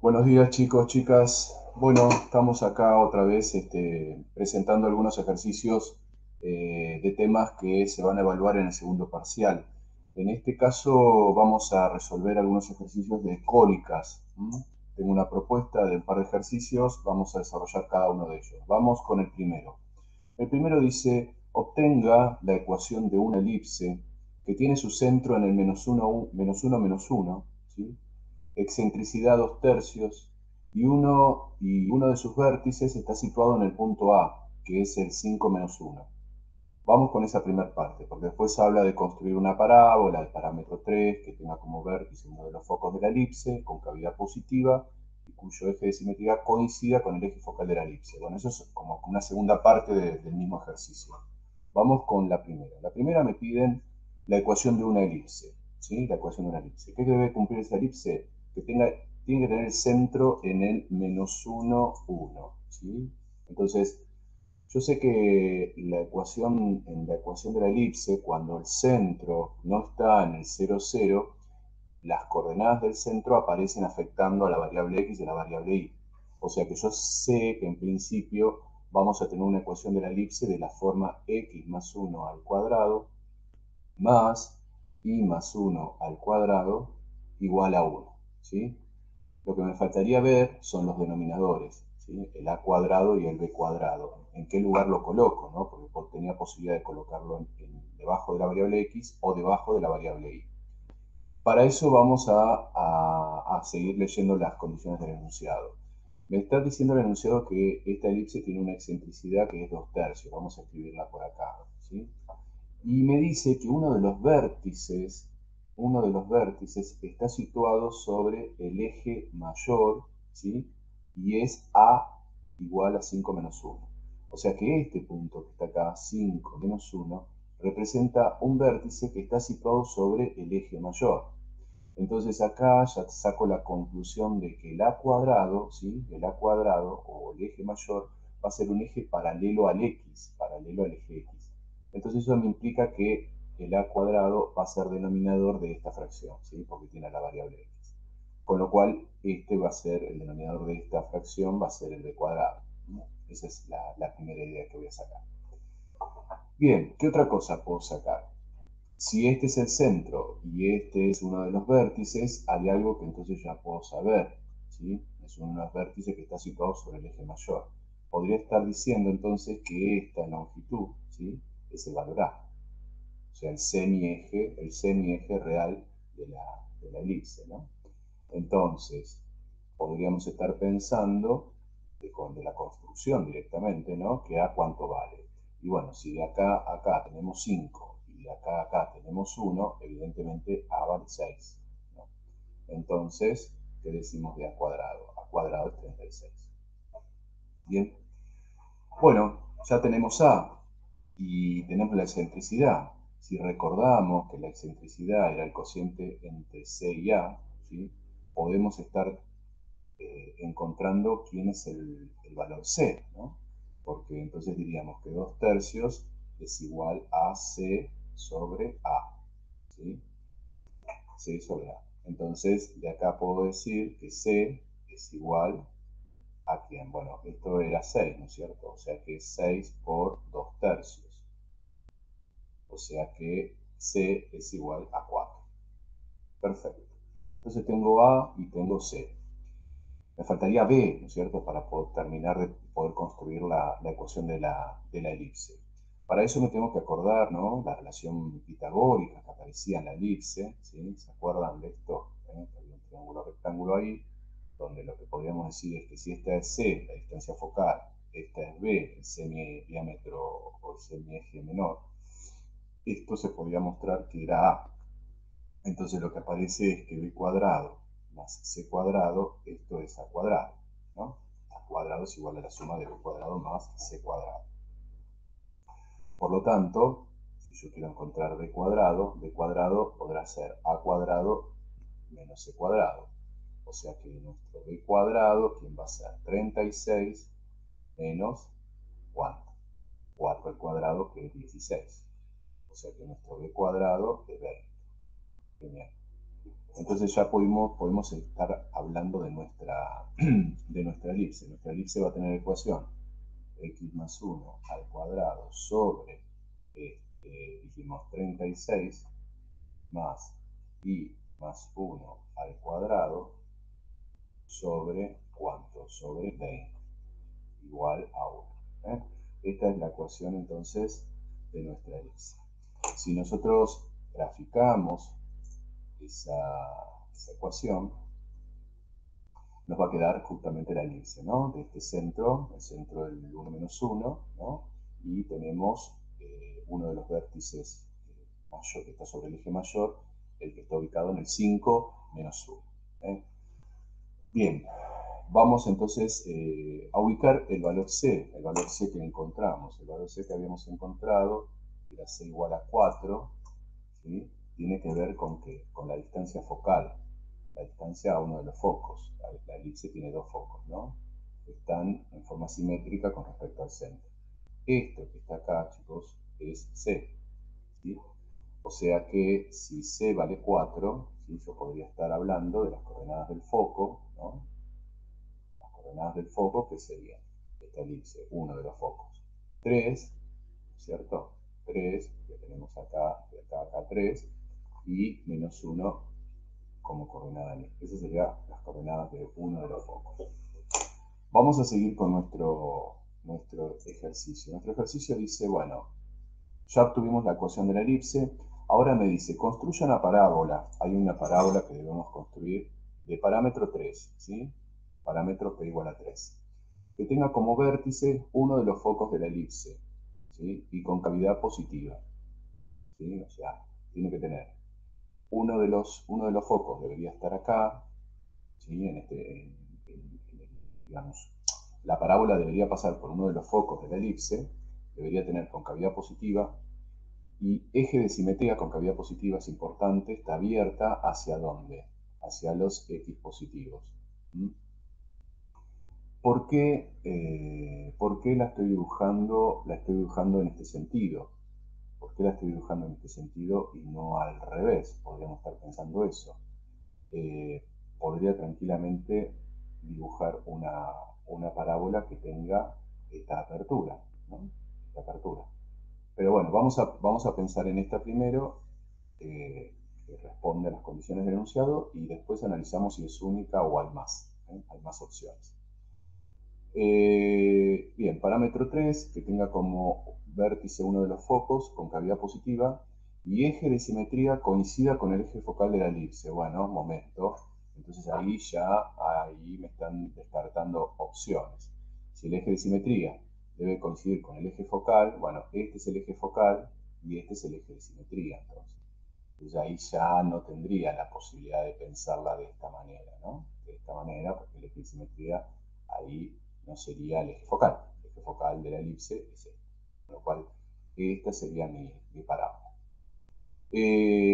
Buenos días chicos, chicas. Bueno, estamos acá otra vez presentando algunos ejercicios de temas que se van a evaluar en el segundo parcial. En este caso vamos a resolver algunos ejercicios de cólicas. Tengo una propuesta de un par de ejercicios, vamos a desarrollar cada uno de ellos. Vamos con el primero. El primero dice, obtenga la ecuación de una elipse que tiene su centro en el menos uno, ¿sí? Excentricidad 2 tercios, y uno de sus vértices está situado en el punto A, que es el 5 menos uno. Vamos con esa primera parte, porque después habla de construir una parábola de parámetro 3 que tenga como vértice uno de los focos de la elipse con cavidad positiva y cuyo eje de simetría coincida con el eje focal de la elipse. Bueno, eso es como una segunda parte del mismo ejercicio. Vamos con la primera. La primera me piden la ecuación de una elipse. ¿Sí? La ecuación de una elipse. ¿Qué debe cumplir esa elipse? Tiene que tener el centro en el menos 1, 1. ¿Sí? Entonces, yo sé que en la ecuación de la elipse, cuando el centro no está en el 0, 0, las coordenadas del centro aparecen afectando a la variable x y a la variable y. O sea que yo sé que en principio vamos a tener una ecuación de la elipse de la forma x más 1 al cuadrado más y más 1 al cuadrado igual a 1. ¿Sí? Lo que me faltaría ver son los denominadores, ¿sí? El a cuadrado y el b cuadrado. ¿En qué lugar lo coloco? ¿No? Porque tenía posibilidad de colocarlo debajo de la variable x o debajo de la variable y. Para eso vamos a seguir leyendo las condiciones del enunciado. Me está diciendo el enunciado que esta elipse tiene una excentricidad que es 2 tercios. Vamos a escribirla por acá. ¿Sí? Y me dice que uno de los vértices está situado sobre el eje mayor, ¿sí? Y es A igual a 5 menos 1. O sea que este punto que está acá, 5 menos 1, representa un vértice que está situado sobre el eje mayor. Entonces acá ya saco la conclusión de que el a cuadrado, ¿sí? El a cuadrado o el eje mayor va a ser un eje paralelo al x, paralelo al eje x. Entonces eso me implica que el a cuadrado va a ser denominador de esta fracción, ¿sí? Porque tiene la variable x. Con lo cual, este va a ser, el denominador de esta fracción va a ser el b cuadrado, ¿no? Esa es la primera idea que voy a sacar. Bien, ¿qué otra cosa puedo sacar? Si este es el centro y este es uno de los vértices, hay algo que entonces ya puedo saber, ¿sí? Es uno de los vértices que está situado sobre el eje mayor. Podría estar diciendo entonces que esta longitud, ¿sí? Es el valor A, o sea, el semieje real de la elipse, ¿no? Entonces, podríamos estar pensando de la construcción directamente, ¿no? Que A cuánto vale. Y bueno, si de acá a acá tenemos 5 y de acá a acá tenemos 1, evidentemente A vale 6, ¿no? Entonces, ¿qué decimos de A cuadrado? A cuadrado es 36. Bien. Bueno, ya tenemos A y tenemos la excentricidad. Si recordamos que la excentricidad era el cociente entre C y A, ¿sí? Podemos estar encontrando quién es el valor C, ¿no? Porque entonces diríamos que 2 tercios es igual a C sobre A, ¿sí? C sobre A. Entonces, de acá puedo decir que C es igual a quién. Bueno, esto era 6, ¿no es cierto? O sea que es 6 por 2 tercios. O sea que C es igual a 4. Perfecto. Entonces tengo A y tengo C. Me faltaría B, ¿no es cierto?, para poder terminar de poder construir la ecuación de la elipse. Para eso me tengo que acordar, ¿no?, la relación pitagórica que aparecía en la elipse, ¿sí? ¿Se acuerdan de esto? Había un triángulo rectángulo ahí, donde lo que podríamos decir es que si esta es C, la distancia focal, esta es B, el semidiámetro o el semieje menor, esto se podría mostrar que era A. Entonces lo que aparece es que b cuadrado más c cuadrado, esto es a cuadrado, ¿no? A cuadrado es igual a la suma de b cuadrado más c cuadrado. Por lo tanto, si yo quiero encontrar b cuadrado podrá ser a cuadrado menos c cuadrado. O sea que nuestro b cuadrado, ¿quién va a ser? 36 menos, ¿cuánto? 4 al cuadrado, que es 16. O sea que nuestro b cuadrado es 20. Genial. Entonces ya podemos estar hablando de de nuestra elipse. Nuestra elipse va a tener ecuación x más 1 al cuadrado sobre, dijimos 36, más y más 1 al cuadrado sobre, ¿cuánto? Sobre 20, igual a 1. ¿eh? Esta es la ecuación entonces de nuestra elipse. Si nosotros graficamos esa ecuación, nos va a quedar justamente la elipse, ¿no? De este centro, el centro del 1 menos 1, ¿no? Y tenemos uno de los vértices mayor, que está sobre el eje mayor, el que está ubicado en el 5 menos 1. Bien, vamos entonces a ubicar el valor C que encontramos. El valor C que habíamos encontrado era C igual a 4, ¿sí? Tiene que ver con, ¿qué? Con la distancia focal, la distancia a uno de los focos. La elipse tiene dos focos, ¿no? Están en forma simétrica con respecto al centro. Esto que está acá, chicos, es C, ¿sí? O sea que si C vale 4, ¿sí? Yo podría estar hablando de las coordenadas del foco, ¿no? Las coordenadas del foco, que sería esta elipse, uno de los focos. 3, ¿cierto? 3, que tenemos acá, de acá a acá 3, y menos 1 como coordenada mía. Esas serían las coordenadas de uno de los focos. Vamos a seguir con nuestro ejercicio. Nuestro ejercicio dice, bueno, ya obtuvimos la ecuación de la elipse. Ahora me dice, construya una parábola. Hay una parábola que debemos construir de parámetro 3, ¿sí? Parámetro p igual a 3. Que tenga como vértice uno de los focos de la elipse, ¿sí? Y con cavidad positiva, ¿sí? O sea, tiene que tener uno de los focos debería estar acá, ¿sí? Digamos, la parábola debería pasar por uno de los focos de la elipse, debería tener concavidad positiva, y eje de simetría con cavidad positiva es importante, está abierta ¿hacia dónde? Hacia los X positivos. ¿Mm? ¿Por qué la estoy dibujando en este sentido? ¿Por qué la estoy dibujando en este sentido y no al revés? Podríamos estar pensando eso. Podría tranquilamente dibujar una parábola que tenga esta apertura, ¿no? Esta apertura. Pero bueno, vamos a pensar en esta primero, que responde a las condiciones del enunciado, y después analizamos si es única o hay más. Hay más opciones. Bien, parámetro 3, que tenga como vértice uno de los focos con cavidad positiva y eje de simetría coincida con el eje focal de la elipse. Bueno, momento. Entonces ahí me están descartando opciones. Si el eje de simetría debe coincidir con el eje focal, bueno, este es el eje focal y este es el eje de simetría, entonces ahí ya no tendría la posibilidad de pensarla de esta manera, ¿no? De esta manera, porque el eje de simetría ahí no sería el eje focal. El eje focal de la elipse es este. Con lo cual, esta sería mi parábola.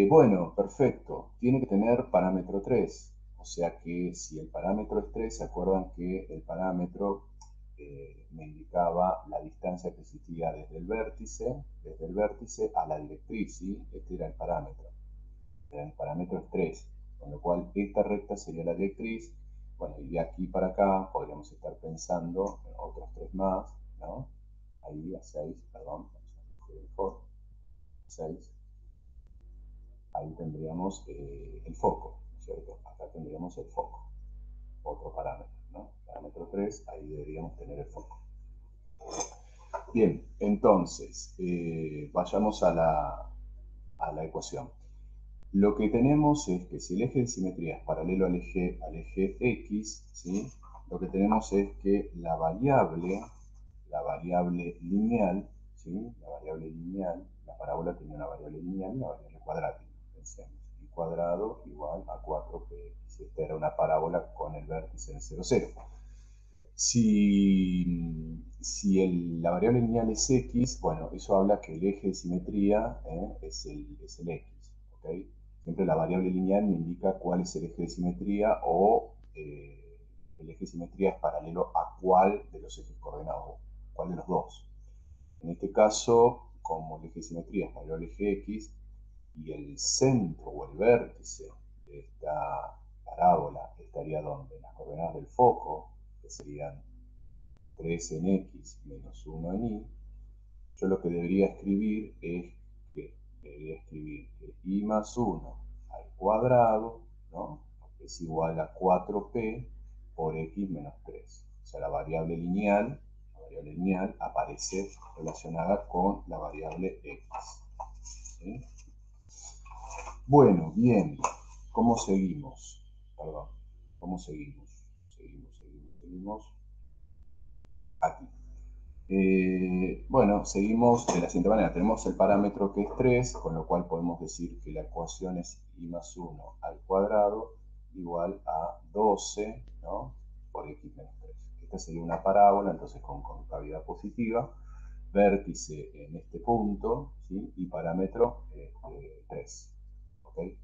Bueno, perfecto. Tiene que tener parámetro 3. O sea que si el parámetro es 3, se acuerdan que el parámetro me indicaba la distancia que existía desde el vértice a la directriz, ¿sí? Este era el parámetro. El parámetro es 3, con lo cual esta recta sería la directriz. Bueno, y de aquí para acá podríamos estar pensando en otros 3 más, ¿no? Ahí a 6, perdón, vamos a 6. Ahí tendríamos el foco, ¿no es cierto? Acá tendríamos el foco, otro parámetro, ¿no? Parámetro 3, ahí deberíamos tener el foco. Bien, entonces, vayamos a la ecuación. Lo que tenemos es que si el eje de simetría es paralelo al eje X, ¿sí? Lo que tenemos es que la variable lineal, ¿sí? La parábola tiene una variable lineal y una variable cuadrática. Pensemos, y cuadrado igual a 4px. Esta era una parábola con el vértice en 0, 0. La variable lineal es x, bueno, eso habla que el eje de simetría es el x, ¿ok? Siempre la variable lineal me indica cuál es el eje de simetría o el eje de simetría es paralelo a cuál de los ejes coordenados, cuál de los dos. En este caso, como el eje de simetría es paralelo al eje x y el centro o el vértice esta parábola estaría donde las coordenadas del foco, que serían 3 en x menos 1 en y, yo lo que debería escribir es que y más 1 al cuadrado, ¿no?, es igual a 4p por x menos 3. O sea, la variable lineal aparece relacionada con la variable x. ¿Sí? Bueno, bien. ¿Cómo seguimos? Perdón. ¿Cómo seguimos? Seguimos. Aquí. Bueno, seguimos de la siguiente manera. Tenemos el parámetro que es 3, con lo cual podemos decir que la ecuación es y más 1 al cuadrado igual a 12, ¿no?, por x menos 3. Esta sería una parábola, entonces con concavidad positiva, vértice en este punto, ¿sí?, y parámetro 3. ¿Okay?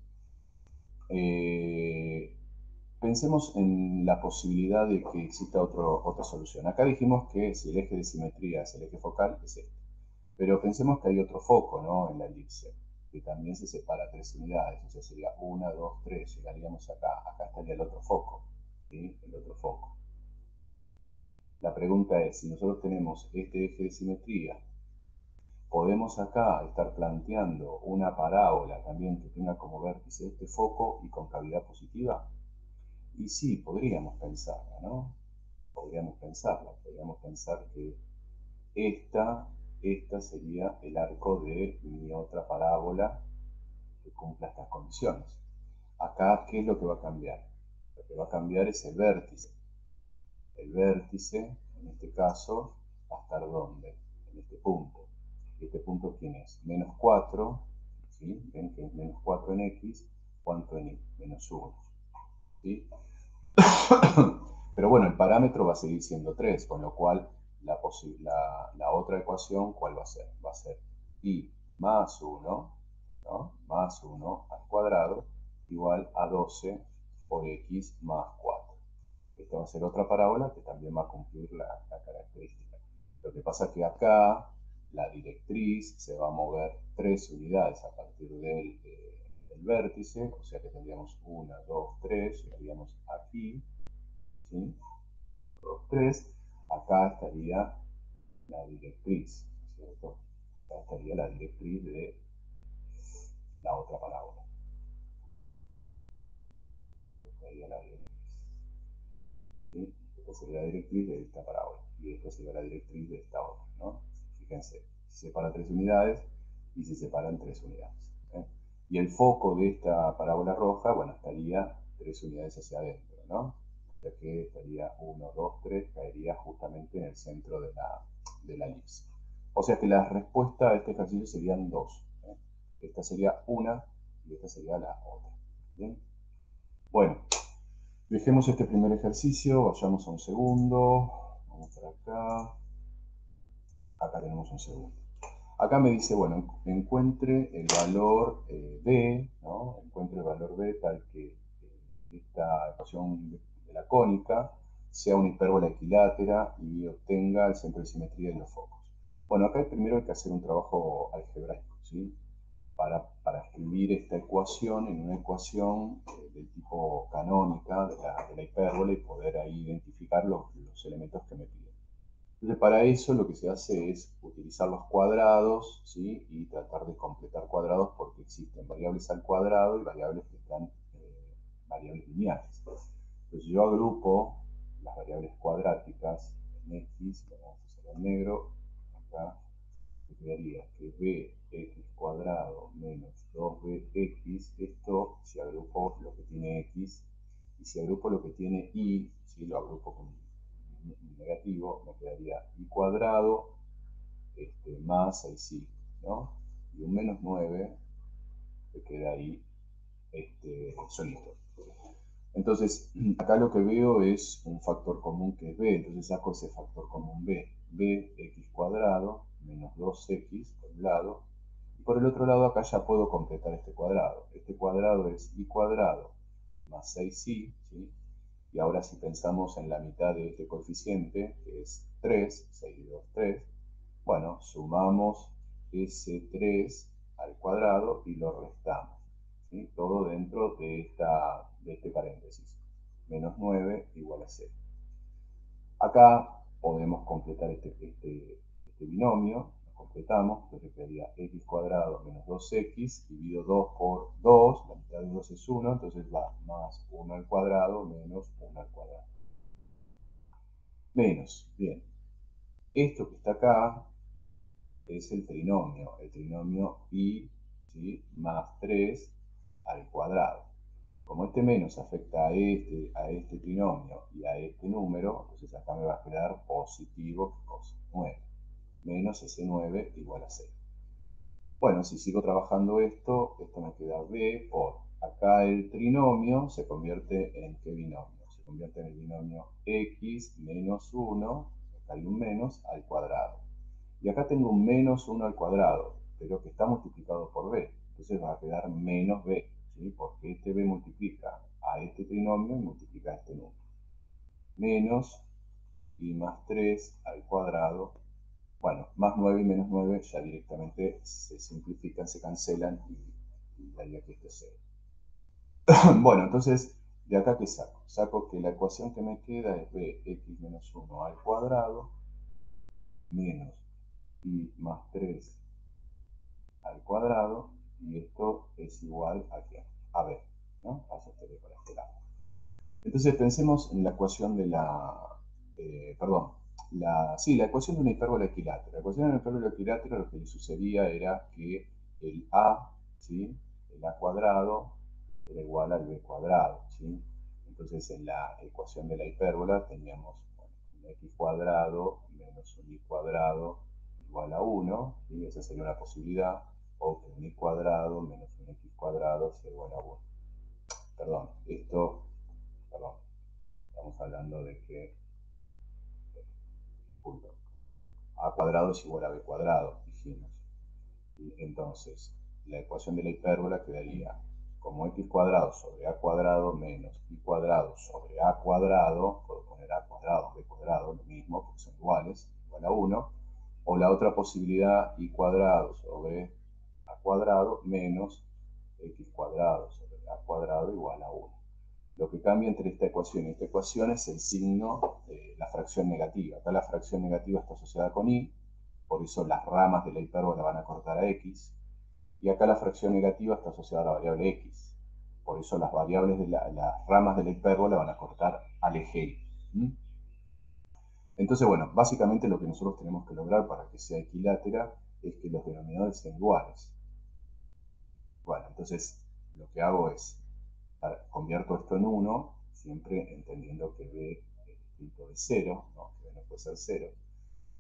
Pensemos en la posibilidad de que exista otra solución. Acá dijimos que si el eje de simetría es el eje focal, es este. Pero pensemos que hay otro foco, ¿no?, en la elipse, que también se separa a 3 unidades. O sea, sería 1, 2, 3. Llegaríamos acá. Acá estaría el otro foco. ¿Sí? El otro foco. La pregunta es, si nosotros tenemos este eje de simetría, ¿podemos acá estar planteando una parábola también que tenga como vértice este foco y concavidad positiva? Y sí, podríamos pensarla, ¿no? Podríamos pensar que esta sería el arco de mi otra parábola que cumpla estas condiciones. Acá, ¿qué es lo que va a cambiar? Lo que va a cambiar es el vértice. El vértice, en este caso, va a estar ¿dónde? En este punto. ¿Este punto quién es? Menos 4, ¿sí? Ven que es menos 4 en x, ¿cuánto en y? Menos 1. ¿Sí? Pero bueno, el parámetro va a seguir siendo 3, con lo cual la otra ecuación, ¿cuál va a ser? Va a ser y más 1, ¿no?, más 1 al cuadrado igual a 12 por x más 4. Esta va a ser otra parábola que también va a cumplir la característica. Lo que pasa es que acá la directriz se va a mover 3 unidades a partir del vértice, o sea que tendríamos 1, 2, 3, llegaríamos aquí, ¿sí? 2, 3, acá estaría la directriz, ¿cierto? Acá estaría la directriz de la otra parábola. Estaría la directriz. ¿Sí? Esta sería la directriz de esta parábola. Y esta sería la directriz de esta otra, ¿no? Fíjense, se separa 3 unidades y se separan 3 unidades. ¿Eh? Y el foco de esta parábola roja, bueno, estaría 3 unidades hacia adentro, ¿no? O sea que estaría 1, 2, 3, caería justamente en el centro de la elipse. O sea que la respuesta a este ejercicio serían 2. ¿Eh? Esta sería una y esta sería la otra. ¿Bien? Bueno, dejemos este primer ejercicio, vayamos a un segundo. Vamos para acá. Acá tenemos un segundo. Acá me dice, bueno, encuentre el valor B, ¿no? Encuentre el valor B tal que esta ecuación de la cónica sea una hipérbola equilátera y obtenga el centro de simetría de los focos. Bueno, acá primero hay que hacer un trabajo algebraico, ¿sí?, para escribir esta ecuación en una ecuación del tipo canónica de la hipérbola y poder ahí identificar los elementos que me piden. Entonces, para eso lo que se hace es utilizar los cuadrados, ¿sí?, y tratar de completar cuadrados porque existen variables al cuadrado y variables que están variables lineales. Entonces yo agrupo las variables cuadráticas en x, lo vamos a hacer en negro, acá me quedaría que bx cuadrado menos 2bx, esto si agrupo lo que tiene x, y si agrupo lo que tiene y, si lo agrupo con negativo, me quedaría y cuadrado más 6y, ¿no? Y un menos 9 que queda ahí solito. Entonces, acá lo que veo es un factor común que es b, entonces saco ese factor común b, bx cuadrado menos 2x por un lado, y por el otro lado acá ya puedo completar este cuadrado. Este cuadrado es y cuadrado más 6y, ¿sí? Y ahora si pensamos en la mitad de este coeficiente, que es 3, 6 y 2, 3, bueno, sumamos ese 3 al cuadrado y lo restamos. ¿sí? Todo dentro de este paréntesis. Menos 9 igual a 0. Acá podemos completar este binomio, lo completamos, entonces quedaría x cuadrado menos 2x dividido 2 por 2, la mitad de 2 es 1, entonces va más 1 al cuadrado menos 1 al cuadrado. Menos, bien, esto que está acá es el trinomio y, ¿sí?, más 3 al cuadrado. Como este menos afecta a este trinomio y a este número, entonces acá me va a quedar positivo, ¿qué cosa? 9. Menos ese 9 igual a 0. Bueno, si sigo trabajando esto me queda b por, acá el trinomio se convierte en ¿qué binomio? Se convierte en el binomio x menos 1, acá hay un menos, al cuadrado. Y acá tengo un menos 1 al cuadrado, pero que está multiplicado por b. Entonces va a quedar menos b, ¿sí? Porque este b multiplica a este trinomio y multiplica a este número. Menos y más 3 al cuadrado. Bueno, más 9 y menos 9 ya directamente se simplifican, se cancelan y daría que esto es 0. Bueno, entonces, ¿de acá qué saco? Saco que la ecuación que me queda es bx menos 1 al cuadrado menos y más 3 al cuadrado, y esto es igual a ¿qué? A b, ¿no? Paso este b para este lado. Entonces pensemos en la ecuación de la ecuación de una hipérbola equilátera. La ecuación de una hipérbola equilátera lo que le sucedía era que el a, ¿sí?, el a cuadrado era igual al b cuadrado, ¿sí? Entonces en la ecuación de la hipérbola teníamos, bueno, un x cuadrado menos un y cuadrado igual a 1, y esa sería una posibilidad, o que un y cuadrado menos un x cuadrado sea igual a 1. Perdón, estamos hablando de que punto, a cuadrado es igual a b cuadrado, dijimos. Y entonces, la ecuación de la hipérbola quedaría como x cuadrado sobre a cuadrado menos y cuadrado sobre a cuadrado, puedo poner a cuadrado, b cuadrado, lo mismo, porque son iguales, igual a 1, o la otra posibilidad, y cuadrado sobre a cuadrado menos x cuadrado sobre a cuadrado igual a 1. Lo que cambia entre esta ecuación y esta ecuación es el signo de la fracción negativa. Acá la fracción negativa está asociada con y, por eso las ramas de la hipérbola van a cortar a x, y acá la fracción negativa está asociada a la variable x. Por eso las variables de las ramas de la hipérbola van a cortar al eje y. Entonces, bueno, básicamente lo que nosotros tenemos que lograr para que sea equilátera es que los denominadores sean iguales. Bueno, entonces lo que hago es, convierto esto en 1, siempre entendiendo que b es distinto de 0, ¿no? Que b no puede ser 0.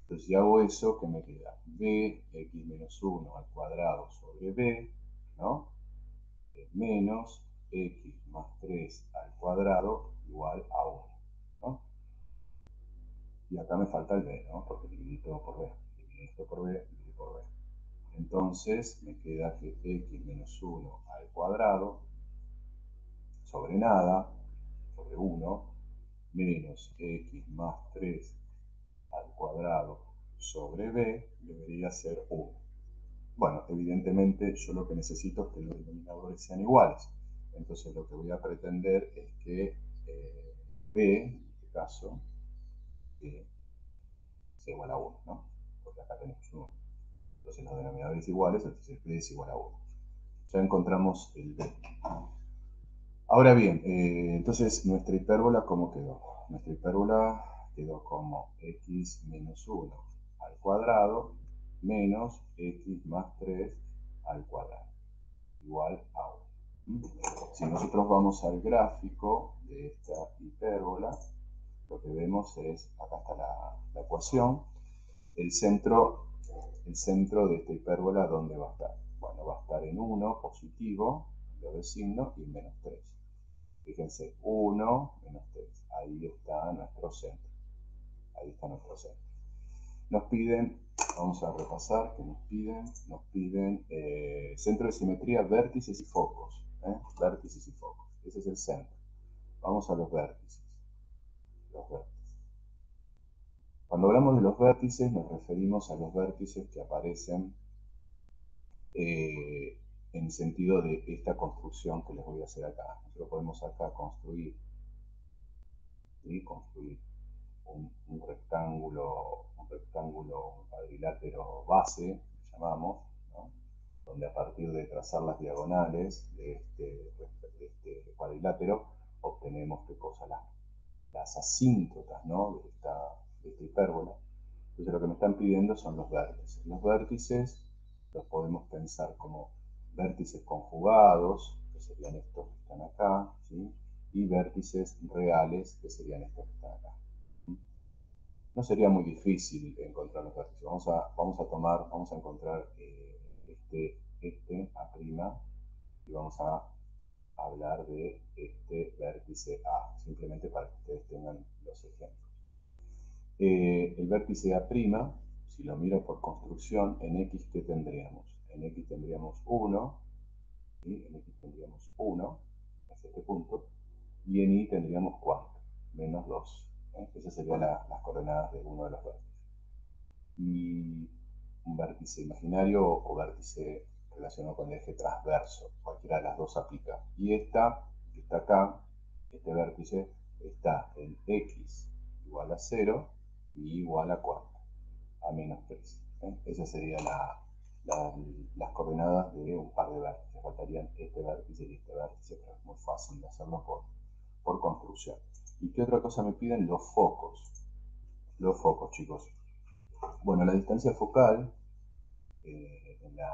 Entonces, si hago eso, ¿qué me queda? B, x menos 1 al cuadrado sobre b, ¿no? Menos x más 3 al cuadrado igual a 1, ¿no? Y acá me falta el b, ¿no? Porque dividí todo por b. Dividí esto por b, dividí por b. Entonces, me queda que x menos 1 al cuadrado sobre nada, sobre 1, menos x más 3 al cuadrado sobre b debería ser 1. Bueno, evidentemente yo lo que necesito es que los denominadores sean iguales. Entonces lo que voy a pretender es que b, en este caso, sea igual a 1, ¿no? Porque acá tenemos 1. Entonces los denominadores iguales, entonces b es igual a 1. Ya encontramos el b. Ahora bien, entonces nuestra hipérbola, ¿cómo quedó? Nuestra hipérbola quedó como x menos 1 al cuadrado menos x más 3 al cuadrado igual a 1. Si nosotros vamos al gráfico de esta hipérbola, lo que vemos es, acá está la ecuación, el centro de esta hipérbola, ¿dónde va a estar? Bueno, va a estar en 1 positivo, lo de signo, y menos 3. Fíjense, 1 menos 3. Ahí está nuestro centro. Ahí está nuestro centro. Nos piden, vamos a repasar, ¿qué nos piden? Nos piden centro de simetría, vértices y focos. Vértices y focos. Ese es el centro. Vamos a los vértices. Los vértices. Cuando hablamos de los vértices, nos referimos a los vértices que aparecen en el sentido de esta construcción que les voy a hacer acá. Nosotros podemos acá construir, ¿sí? Construir un rectángulo, un cuadrilátero base, llamamos, ¿no? Donde a partir de trazar las diagonales de este cuadrilátero, obtenemos qué cosa, las asíntotas, ¿no? de esta hipérbola. Entonces lo que me están pidiendo son los vértices. Los vértices los podemos pensar como vértices conjugados, que serían estos que están acá, ¿sí? Y vértices reales, que serían estos que están acá. No sería muy difícil encontrar los vértices. Vamos a encontrar este A' y vamos a hablar de este vértice A, simplemente para que ustedes tengan los ejemplos. El vértice A', si lo miro por construcción, en X, ¿qué tendríamos? En X tendríamos 1, ¿sí? En X tendríamos 1, es este punto, y en Y tendríamos ¿cuánto? Menos 2. Esas serían las coordenadas de uno de los vértices. Y un vértice imaginario o vértice relacionado con el eje transverso, cualquiera de las dos aplica. Y esta, que está acá, este vértice, está en X igual a 0 y igual a 4, a menos 3. Esas serían las coordenadas de un par de vértices. Faltarían este vértice y este vértice, pero es muy fácil de hacerlo por construcción. ¿Y qué otra cosa me piden? Los focos. Los focos, chicos. Bueno, la distancia focal en las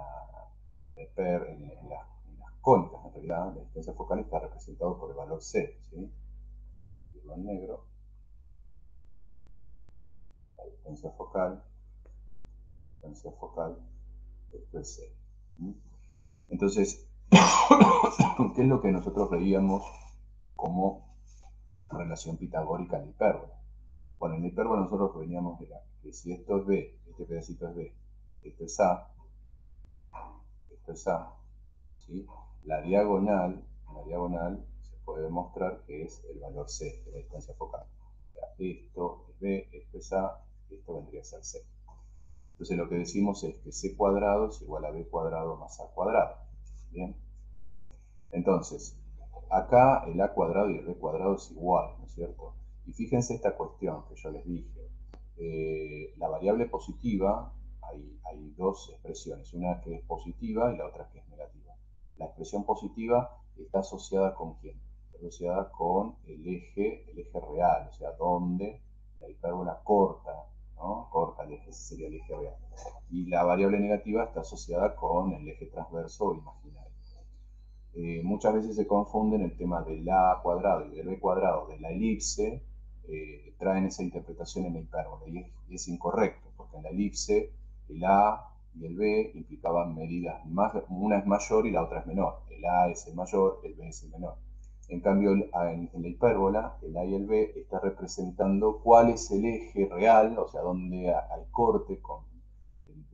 cónicas, en realidad, la distancia focal está representada por el valor C, ¿sí? Lo en negro. La distancia focal, esto es C. Entonces, ¿qué es lo que nosotros veíamos como relación pitagórica en la hipérbola? Bueno, en la hipérbola nosotros veníamos de que si esto es B, este pedacito es B, esto es A, ¿sí? La diagonal se puede demostrar que es el valor C de la distancia focal. O sea, esto es B, esto es A, esto vendría a ser C. Entonces lo que decimos es que C cuadrado es igual a B cuadrado más A cuadrado. ¿Bien? Entonces, acá el A cuadrado y el B cuadrado es igual, ¿no es cierto? Y fíjense esta cuestión que yo les dije. La variable positiva, hay dos expresiones, una que es positiva y la otra que es negativa. La expresión positiva está asociada con quién? Está asociada con el eje real, o sea, donde la hipérbola corta, ¿no? Corta el eje, ese sería el eje real. Y la variable negativa está asociada con el eje transverso o imaginario. Muchas veces se confunden el tema del A cuadrado y del B cuadrado de la elipse, traen esa interpretación en la hipérbola y es incorrecto, porque en la elipse el A y el B implicaban medidas, una es mayor y la otra es menor. El A es el mayor, el B es el menor. En cambio, en la hipérbola, el A y el B está representando cuál es el eje real, o sea, dónde hay corte con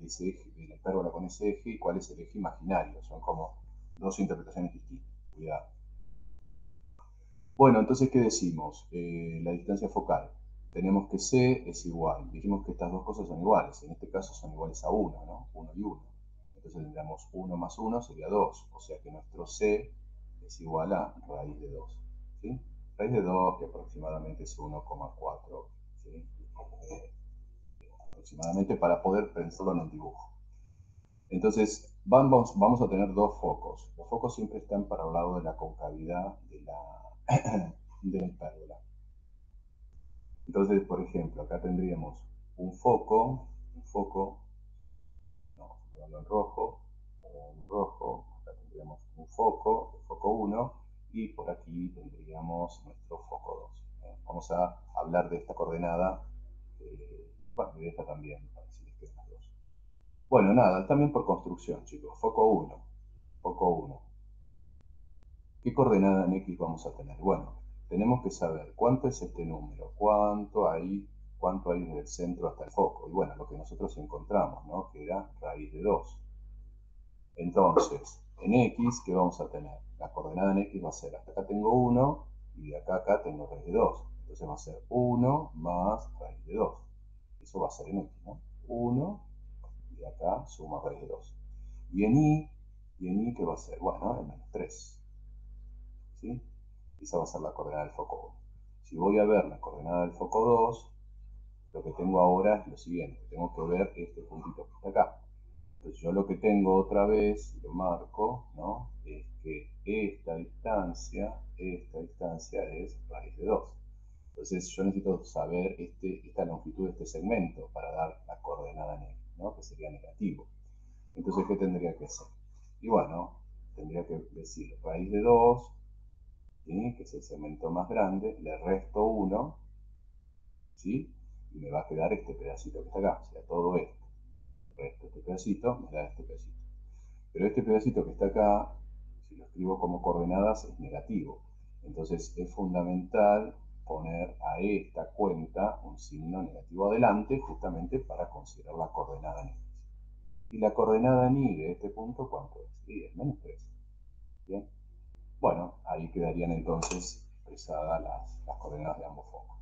ese eje, de la hipérbola con ese eje, y cuál es el eje imaginario. Son como dos interpretaciones distintas. Cuidado. Bueno, entonces, ¿qué decimos? La distancia focal. Tenemos que C es igual. Dijimos que estas dos cosas son iguales. En este caso son iguales a 1, ¿no? 1 y 1. Entonces tendríamos 1 más 1 sería 2. O sea que nuestro C es igual a raíz de 2. ¿Sí? Raíz de 2, que aproximadamente es 1,4. ¿Sí? Aproximadamente para poder pensarlo en un dibujo. Entonces, vamos a tener dos focos. Los focos siempre están para el lado de la concavidad de la hipérbola. Entonces, por ejemplo, acá tendríamos un foco, no, en rojo, acá tendríamos un foco, el foco 1, y por aquí tendríamos nuestro foco 2. Vamos a hablar de esta coordenada, bueno, y de esta también, para decirles que es las dos. Bueno, nada, también por construcción, chicos. Foco 1. ¿Qué coordenada en X vamos a tener? Bueno, tenemos que saber cuánto es este número, cuánto hay desde el centro hasta el foco. Y bueno, lo que nosotros encontramos, ¿no? Que era raíz de 2. Entonces, en X, ¿qué vamos a tener? La coordenada en X va a ser, hasta acá tengo 1 y de acá a acá tengo raíz de 2. Entonces va a ser 1 más raíz de 2. Eso va a ser en X, ¿no? 1 y de acá suma raíz de 2. Y en Y Y en Y, ¿qué va a ser? Bueno, el menos 3. ¿Sí? Esa va a ser la coordenada del foco 1. Si voy a ver la coordenada del foco 2, lo que tengo ahora es lo siguiente. Tengo que ver este puntito que está acá. Entonces yo lo que tengo otra vez, lo marco, ¿no? Es que esta distancia es raíz de 2. Entonces yo necesito saber esta longitud de este segmento para dar la coordenada en X, ¿no? Que sería negativo. Entonces, ¿qué tendría que hacer? Y bueno, tendría que decir raíz de 2, ¿sí? Que es el segmento más grande, le resto 1, ¿sí? Y me va a quedar este pedacito que está acá, o sea, todo esto. Resto este pedacito, me da este pedacito. Pero este pedacito que está acá, si lo escribo como coordenadas, es negativo. Entonces es fundamental poner a esta cuenta un signo negativo adelante, justamente para considerar la coordenada en X. Y la coordenada en Y de este punto, ¿cuánto es? Y es menos 3. ¿Bien? Bueno, ahí quedarían entonces expresadas las coordenadas de ambos focos.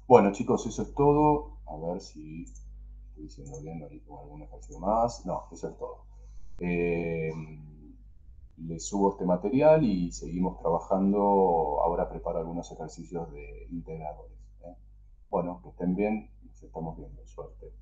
Bueno, chicos, eso es todo. A ver si estoy diciendo bien, ahí tengo algún ejercicio más. No, eso es todo. Les subo este material y seguimos trabajando. Ahora preparo algunos ejercicios de integradores. Bueno, que estén bien, nos estamos viendo. Suerte.